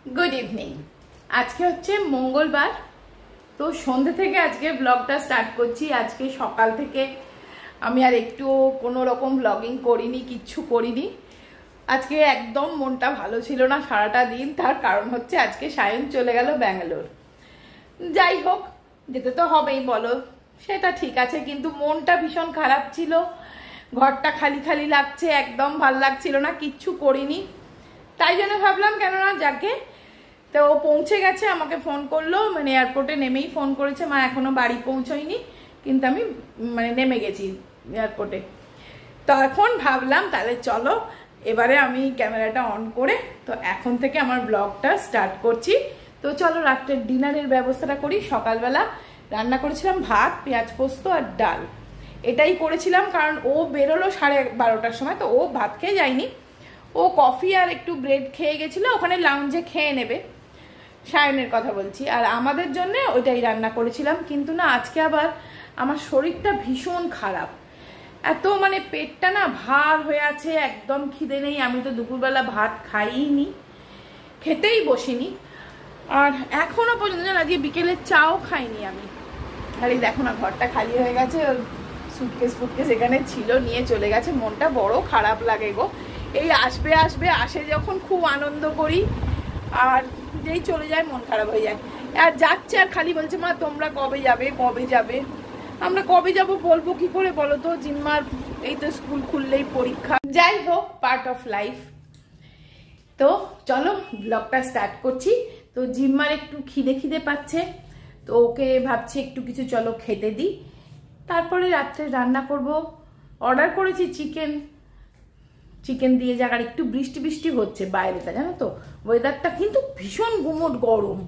Good evening. आज के হচ্ছে মঙ্গলবার, তো সন্ধ্যে থেকে আজকে ব্লগটা স্টার্ট করছি। আজকে সকাল থেকে আমি আর একটু কোনো রকম ব্লগিং করিনি, কিচ্ছু করিনি। আজকে একদম মনটা ভালো ছিল না সারাটা দিন। তার কারণ হচ্ছে আজকে সায়ন চলে গেল ব্যাঙ্গালোর। যাই হোক, যেতে তো হবেই বলো, সেটা ঠিক আছে, কিন্তু মনটা ভীষণ খারাপ ছিল। ঘরটা খালি খালি লাগছে, একদম ভাল লাগছিল না, কিচ্ছু করিনি। তাই জন্য ভাবলাম কেননা যাকে, তো ও পৌঁছে গেছে, আমাকে ফোন করলো, মানে এয়ারপোর্টে নেমেই ফোন করেছে, মা এখনো বাড়ি পৌঁছয়নি, কিন্তু আমি নেমে গেছি এয়ারপোর্টে। তো এখন ভাবলাম তাহলে চলো এবারে আমি ক্যামেরাটা অন করে তো এখন থেকে আমার ব্লগটা স্টার্ট করছি। তো চলো রাত্রের ডিনারের ব্যবস্থাটা করি। সকালবেলা রান্না করেছিলাম ভাত, পেঁয়াজ পোস্ত আর ডাল, এটাই করেছিলাম কারণ ও বেরোলো 12:30টার সময়, তো ও ভাত খেয়ে যায়নি, ও কফি আর একটু ব্রেড খেয়ে গেছিলো, ওখানে লাউঞ্জে খেয়ে নেবে। সায়নের কথা বলছি। আর আমাদের জন্য ওইটাই রান্না করেছিলাম। কিন্তু না, আজকে আবার আমার শরীরটা ভীষণ খারাপ, এত পেটটা না ভার হয়ে আছে, একদম খিদে নেই। আমি তো দুপুরবেলা ভাত খাইনি, খেতেই বসিনি, আর এখনো পর্যন্ত না আজকে বিকেলের চাও খাইনি আমি। খালি দেখো না, ঘরটা খালি হয়ে গেছে, সুটকেস ফুটকেস এখানে ছিল, নিয়ে চলে গেছে। মনটা বড় খারাপ লাগে গো। এই আসবে আসবে, আসে যখন খুব আনন্দ করি, আর যেই চলে যায় মন খারাপ হয়ে যায়। আর যাচ্ছে আর খালি বলছে মা তোমরা কবে যাবে কবে যাবে। আমরা কবে যাব বলবো কি করে বলো তো, জিম্মার এই তো স্কুল খুললেই পরীক্ষা। যাই হোক, পার্ট অফ লাইফ। তো চলো ব্লগটা স্টার্ট করছি। তো জিম্মার একটু খিদে খিদে পাচ্ছে, তো ওকে ভাবছি একটু কিছু চলো খেতে দিই, তারপরে রাত্রে রান্না করব। অর্ডার করেছি চিকেন দিয়ে যাক। আর একটু বৃষ্টি বৃষ্টি হচ্ছে বাইরেটা, জানো তো, ওয়েদারটা কিন্তু ভীষণ গুমোট গরম,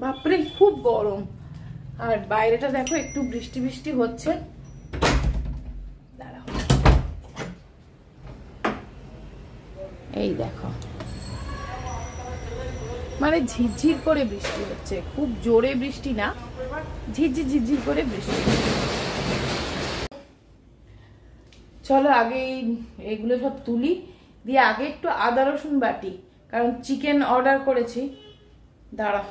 বাপরে খুব গরম। আর বাইরেটা দেখো একটু বৃষ্টি বৃষ্টি হচ্ছে। দাঁড়াও, এই দেখো, ঝিরঝির করে বৃষ্টি হচ্ছে, খুব জোরে বৃষ্টি না, ঝিরঝির ঝিরঝির করে বৃষ্টি। চলো আগে এগুলো সব তুলি, দিয়ে আগে একটু আদা রসুন বাটি, কারণ চিকেন অর্ডার করেছি। দাঁড়াও,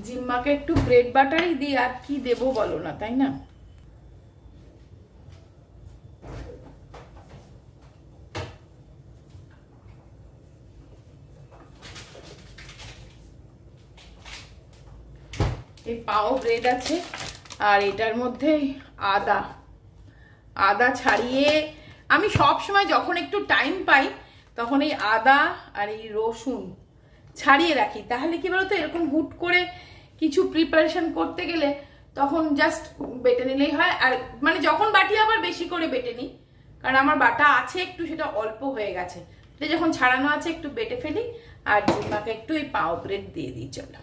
জিম্মাকে একটু ব্রেড বাটারই দিই, আর কি দেবো বলো না, তাই না? এই পাও ব্রেড আছে, আর এটার মধ্যে আদা ছাড়িয়ে, আমি সব সময় যখন একটু টাইম পাই তখন এই আদা আর এই রসুন ছাড়িয়ে রাখি। তাহলে কি বলতো, এরকম হুট করে কিছু প্রিপারেশন করতে গেলে তখন জাস্ট বেটে নিলেই হয়। আর যখন বাটি আবার বেশি করে বেটে নিই, কারণ আমার বাটা আছে একটু, সেটা অল্প হয়ে গেছে, এটা যখন ছাড়ানো আছে একটু বেটে ফেলি। আর জিম্মাকে একটু এই পাও ব্রেড দিয়ে দিই। চলো,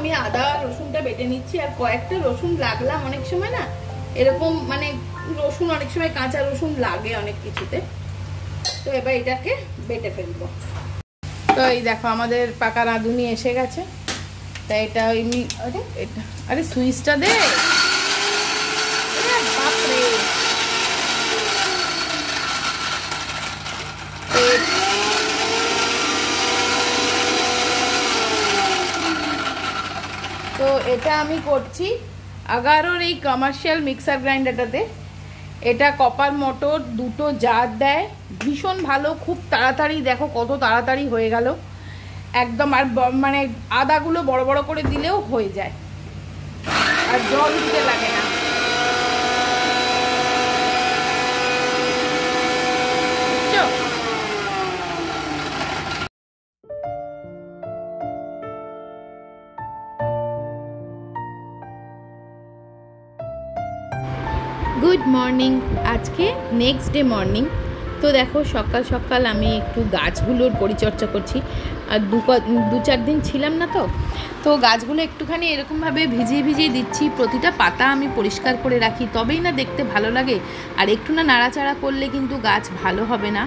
আমি আদা রসুনটা বেটে নিচ্ছি, আর কয়েকটা রসুন লাগলাম অনেক সময় না এরকম, মানে রসুন অনেক সময় কাঁচা রসুন লাগে অনেক কিছুতে। তো এবার এটাকে বেটে ফেলবো। তো এই দেখো আমাদের পাকা রাঁধুনি এসে গেছে। তাই এটা এমনি, এটা আরে সুইচটা দে বাপরে। তো এটা আমি করছি 11-র এই কমার্শিয়াল মিক্সার গ্রাইন্ডারটাতে। এটা কপার মোটর, দুটো জার দেয়, ভীষণ ভালো, খুব তাড়াতাড়ি, দেখো কত তাড়াতাড়ি হয়ে গেল একদম। আর মানে আদাগুলো বড় বড় করে দিলেও হয়ে যায়, আর জল দিতে লাগে না। গুড মর্নিং, আজকে নেক্সট ডে মর্নিং। তো দেখো সকাল সকাল আমি একটু গাছগুলোর পরিচর্যা করছি। আর 2-4 দিন ছিলাম না, তো গাছগুলো একটুখানি এরকমভাবে ভিজিয়ে ভিজিয়ে দিচ্ছি। প্রতিটা পাতা আমি পরিষ্কার করে রাখি, তবেই না দেখতে ভালো লাগে। আর একটু না নাড়াচাড়া করলে কিন্তু গাছ ভালো হবে না,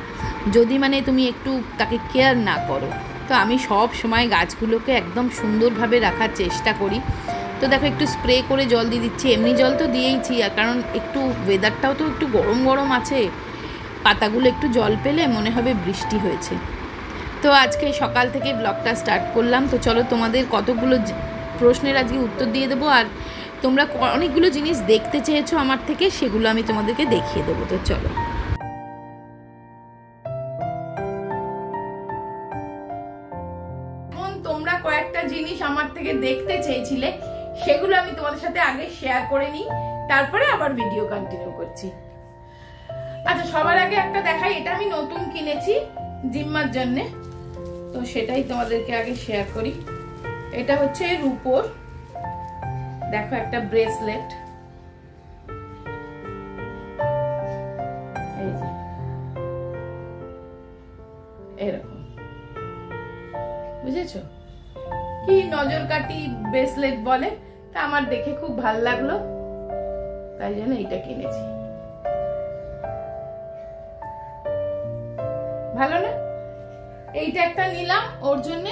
যদি মানে তুমি একটু তাকে কেয়ার না করো। তো আমি সব সময় গাছগুলোকে একদম সুন্দরভাবে রাখার চেষ্টা করি। তো দেখো একটু স্প্রে করে জল দিয়ে দিচ্ছি, এমনি জল তো দিয়েইছি, আর কারণ একটু ওয়েদারটাও তো একটু গরম গরম আছে, পাতাগুলো একটু জল পেলে মনে হবে বৃষ্টি হয়েছে। তো আজকে সকাল থেকে ব্লগটা স্টার্ট করলাম। তো চলো তোমাদের কতগুলো প্রশ্নের আজকে উত্তর দিয়ে দেবো, আর তোমরা অনেকগুলো জিনিস দেখতে চেয়েছো আমার থেকে, সেগুলো আমি তোমাদেরকে দেখিয়ে দেবো। তো চলো। তোমরা কয়েকটা জিনিস আমার থেকে দেখতে চেয়েছিলে, সেগুলো আমি তোমাদের সাথে আগে শেয়ার করে নিই, তারপরে আবার ভিডিও কন্টিনিউ করছি। আচ্ছা, সবার আগে একটা দেখাই, এটা আমি নতুন কিনেছি জিম্মার জন্য, তো সেটাই তোমাদেরকে আগে শেয়ার করি। এটা হচ্ছে রূপোর, দেখো একটা ব্রেসলেট, এই যে এরকম, বুঝেছো? কি নজর কাটি ব্রেসলেট বলে, তা আমার দেখে খুব ভালো লাগলো, তাই জন্য এইটা কিনেছি। ভালো না? এইটা একটা নিলাম ওর জন্য,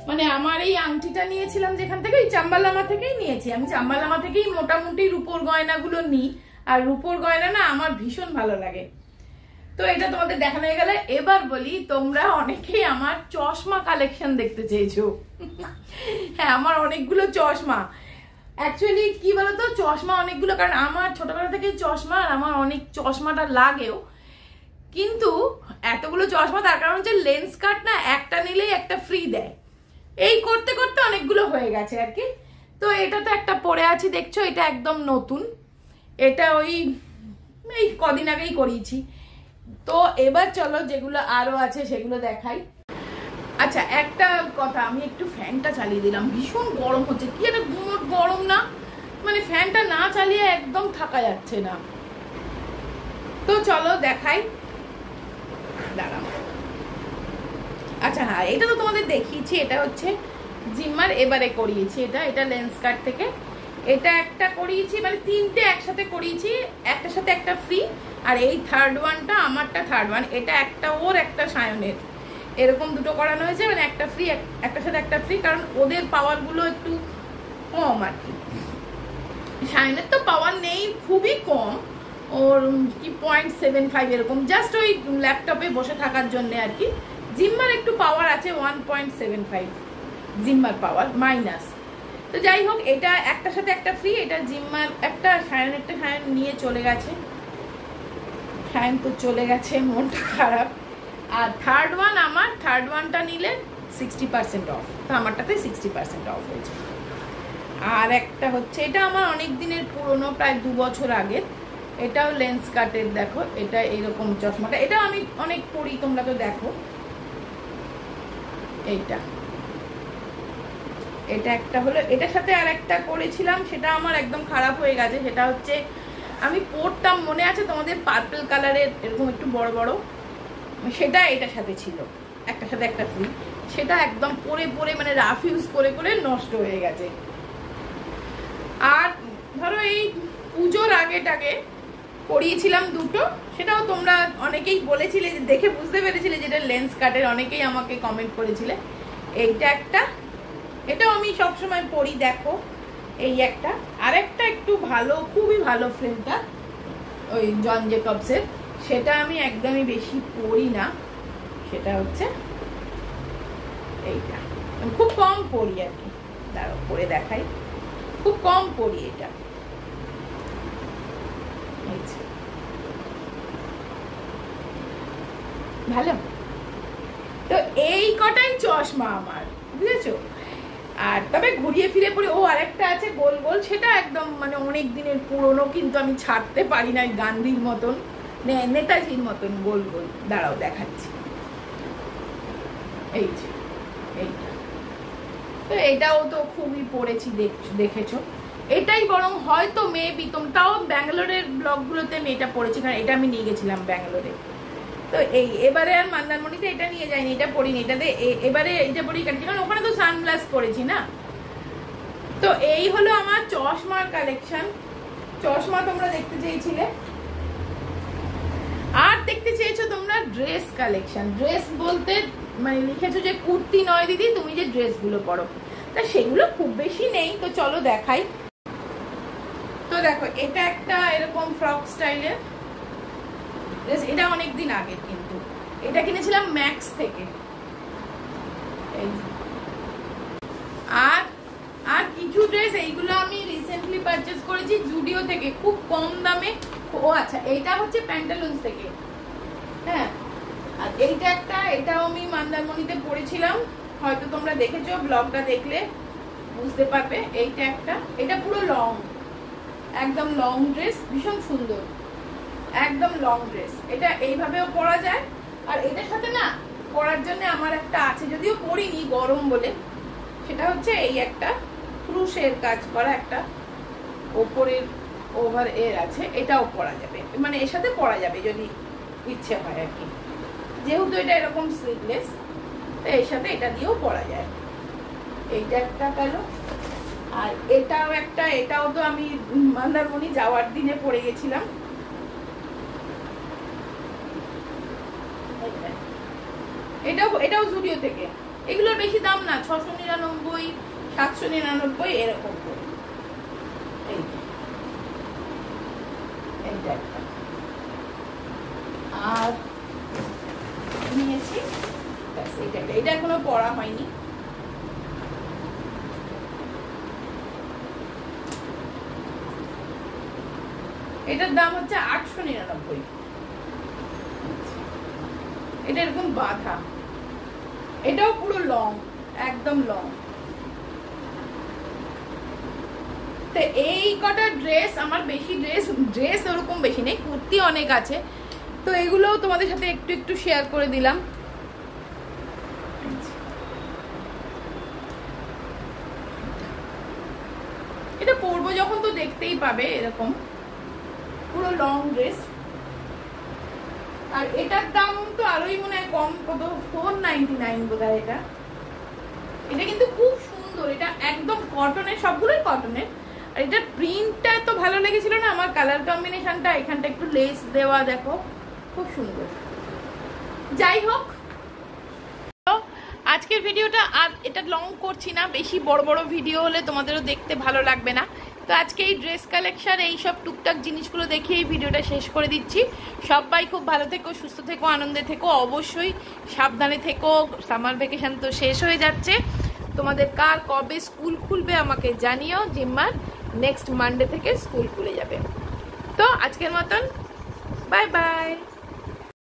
মানে আমার এই আংটিটা নিয়েছিলাম যেখান থেকে, এই চাম্বালামা থেকেই নিয়েছি। আমি চাম্বালামা থেকেই মোটামুটি রূপোর গয়নাগুলো নিই, আর রূপোর গয়না না আমার ভীষণ ভালো লাগে। তো এটা তোমাদের দেখানো হয়ে গেলে এবার বলি, তোমরা অনেকেই আমার চশমা কালেকশন দেখতে চেয়েছো। হ্যাঁ, আমার অনেকগুলো চশমা, অ্যাকচুয়ালি কি বলতো, চশমা অনেকগুলো, কারণ আমার ছোটবেলা থেকে চশমা, আর আমার অনেক চশমাটা লাগেও, কিন্তু এতগুলো চশমা তার কারণ হচ্ছে লেন্স কাট না, একটা নিলেই একটা ফ্রি দেয়, এই করতে করতে অনেকগুলো হয়ে গেছে আর কি। তো এটা তো একটা পরে আছি দেখছো, এটা একদম নতুন, এটা এই কদিন আগেই করিয়েছি। তো এবার চলো যেগুলো আরো আছে সেগুলো দেখাই। আচ্ছা, একটা কথা, আমি একটু ফ্যানটা চালিয়ে দিলাম, ভীষণ গরম হচ্ছে, কি একটা গুমোট গরম না, মানে ফ্যানটা না চালিয়ে একদম থাকা যাচ্ছে না। তো চলো দেখাই, দাঁড়াও। আচ্ছা হ্যাঁ, এটা তো তোমাদের দেখিয়েছি, এটা হচ্ছে জিম্মার এবারে করিয়েছি, এটা লেন্স কাট থেকে, এটা একটা করিয়েছি, মানে 3টে একসাথে করিয়েছি, একটার সাথে একটা ফ্রি, আর এই থার্ড ওয়ানটা আমারটা থার্ড ওয়ান, এটা একটা ওর একটা সায়নের, এরকম দুটো করানো হয়েছে, মানে একটা ফ্রি একটার সাথে একটা ফ্রি, কারণ ওদের পাওয়ার গুলো একটু কম আর কি। সায়নের তো পাওয়ার নেই, খুবই কম, ওর কি 0.75 এরকম, জাস্ট ওই ল্যাপটপে বসে থাকার জন্য আর কি। জিম্মার একটু পাওয়ার আছে 1.75 জিম্মার পাওয়ার মাইনাস। তো যাই হোক, এটা একটার সাথে একটা ফ্রি, এটা জিম্মার একটা, সায়নেরটা সায়ন নিয়ে চলে গেছে, সায়ন তো চলে গেছে, মনটা খারাপ। আর থার্ড ওয়ান আমার, থার্ড ওয়ানটা নিলে 60% অফ, তো আমারটাতে 60% অফ হয়েছে। আর একটা হচ্ছে, এটা আমার অনেক দিনের পুরনো, প্রায় 2 বছর আগের, এটাও লেন্স কাটের, দেখো এটা এইরকম চশমাটা, এটা আমি অনেক পরি, তোমরা তো দেখো। এটা একটা হলো, এটার সাথে আর একটা করেছিলাম, সেটা আমার একদম খারাপ হয়ে গেছে, সেটা হচ্ছে আমি পরতাম, মনে আছে তোমাদের, পার্পল কালারের এরকম একটু বড় বড়, সেটা এটার সাথে ছিল, একটার সাথে একটা ফ্রি, সেটা একদম পরে পরে মানে রাফ ইউজ করে করে নষ্ট হয়ে গেছে। আর ধরো এই পুজোর আগেটাকে পরিয়েছিলাম দুটো, সেটাও তোমরা অনেকেই বলেছিলে যে দেখে বুঝতে পেরেছিলে যেটা লেন্স কাটের, অনেকেই আমাকে কমেন্ট করেছিলে। এইটা একটা, এটাও আমি সবসময় পরি, দেখো এই একটা। আর একটা একটু ভালো, খুবই ভালো ফ্রেমটা ওই জন জেকবসের, সেটা আমি একদমই বেশি পরি না, সেটা হচ্ছে এইটা। আমি খুব কম পরি আর কি, দাঁড়াও পরে দেখাই, খুব কম পরি এটা। ভালো, তো এই কটাই চশমা আমার, বুঝেছো? আর তবে ঘুরিয়ে ফিরে পরে ও আরেকটা আছে গোল গোল, সেটা একদম মানে অনেক দিনের পুরনো, কিন্তু আমি ছাড়তে পারি না, গান্ধীর মতন নেতাজির মতন গোল গোল। দাঁড়াও দেখাচ্ছি, এই যে এইটা, তো এটাও তো খুবই পড়েছি, দেখেছো। এটাই বরং হয়তো মেবি তাও ব্যাঙ্গালোরের ব্লগগুলোতে আমি এটা পড়েছি, কারণ এটা আমি নিয়ে গেছিলাম ব্যাঙ্গালোরে। তো এই এবারে আর মন্দারমণিতে এটা নিয়ে যাইনি, এটা পড়িনি, এটাতে এবারে এটা পরি, কারণ ওখানে তো সানগ্লাস পরেছি না। তো এই হলো আমার চশমার কালেকশন। চশমা তোমরা দেখতে চেয়েছিলে, আর দেখতে চেয়েছো তোমরা ড্রেস কালেকশন। ড্রেস বলতে মানে লিখেছো যে কুর্তি নয় দিদি, তুমি যে ড্রেসগুলো পরো, তা সেগুলো খুব বেশি নেই, তো চলো দেখাই। তো দেখো এটা একটা এরকম ফ্রক স্টাইলের, এটা অনেকদিন আগের, কিন্তু এটা কিনেছিলাম ম্যাক্স থেকে। আর আর কিছু ড্রেস এইগুলো আমি রিসেন্টলি পারচেজ করেছি জুডিও থেকে, খুব কম দামে। ও আচ্ছা, এইটা হচ্ছে প্যান্টালুন্স থেকে, হ্যাঁ। আর এইটা একটা, এটাও আমি মন্দারমণিতে পরেছিলাম, হয়তো তোমরা দেখেছো, ব্লগটা দেখলে বুঝতে পারবে। এইটা একটা, এটা পুরো লং, একদম লং ড্রেস, ভীষণ সুন্দর, একদম লং ড্রেস। এটা এইভাবেও পরা যায়, আর এটার সাথে না পরার জন্য আমার একটা আছে, যদিও পরিনি গরম বলে, সেটা হচ্ছে এই একটা ক্রুশের কাজ করা একটা ওপরের ওভার এর আছে, এটাও পরা যাবে, মানে এর সাথে পরা যাবে যদি ইচ্ছে হয় আর কি, যেহেতু এটা এরকম স্লিভলেস, তো এর সাথে এটা দিয়েও পরা যায়। এইটা একটা গেল। আর এটাও একটা, এটাও তো আমি মন্দারমণি যাওয়ার দিনে পরে গেছিলাম। এটাও জুডিও থেকে, এগুলোর বেশি দাম না, 699 799 এরকম করে। এইটা একটা, আর নিয়েছি এটা এখনো পরা হয়নি। এটার দাম হচ্ছে 899। এটা এরকম বাঁধা, এটাও পুরো লং, একদম লং। তো এই কটা ড্রেস আমার, বেশি ড্রেস ওরকম বেশি নেই, কুর্তি অনেক আছে, তো এগুলোও তোমাদের সাথে একটু একটু শেয়ার করে দিলাম। এটা পরবো যখন তো দেখতেই পাবে, এরকম পুরো লং ড্রেস। আর এটার দাম তো আরোই মনে হয় কম, কত 499 বোধহয়। এটা কিন্তু খুব সুন্দর, এটা একদম কটনের, সবগুলোই কটনের। আর এটার প্রিন্টটা এত ভালো লেগেছিল না আমার, কালার কম্বিনেশনটা, এখানটা একটু লেস দেওয়া, দেখো খুব সুন্দর। যাই হোক, আজকের ভিডিওটা আর এটা লং করছি না, বেশি বড় বড় ভিডিও হলে তোমাদেরও দেখতে ভালো লাগবে না। তো আজকে এই ড্রেস কালেকশন, এইসব টুকটাক জিনিসগুলো দেখে এই ভিডিওটা শেষ করে দিচ্ছি। সবাই খুব ভালো থেকো, সুস্থ থেকো, আনন্দে থেকো, অবশ্যই সাবধানে থেকো। সামার ভ্যাকেশন তো শেষ হয়ে যাচ্ছে, তোমাদের কার কবে স্কুল খুলবে আমাকে জানিও। জিম্মার নেক্সট মানডে থেকে স্কুল খুলে যাবে। তো আজকের মতন বাই বাই।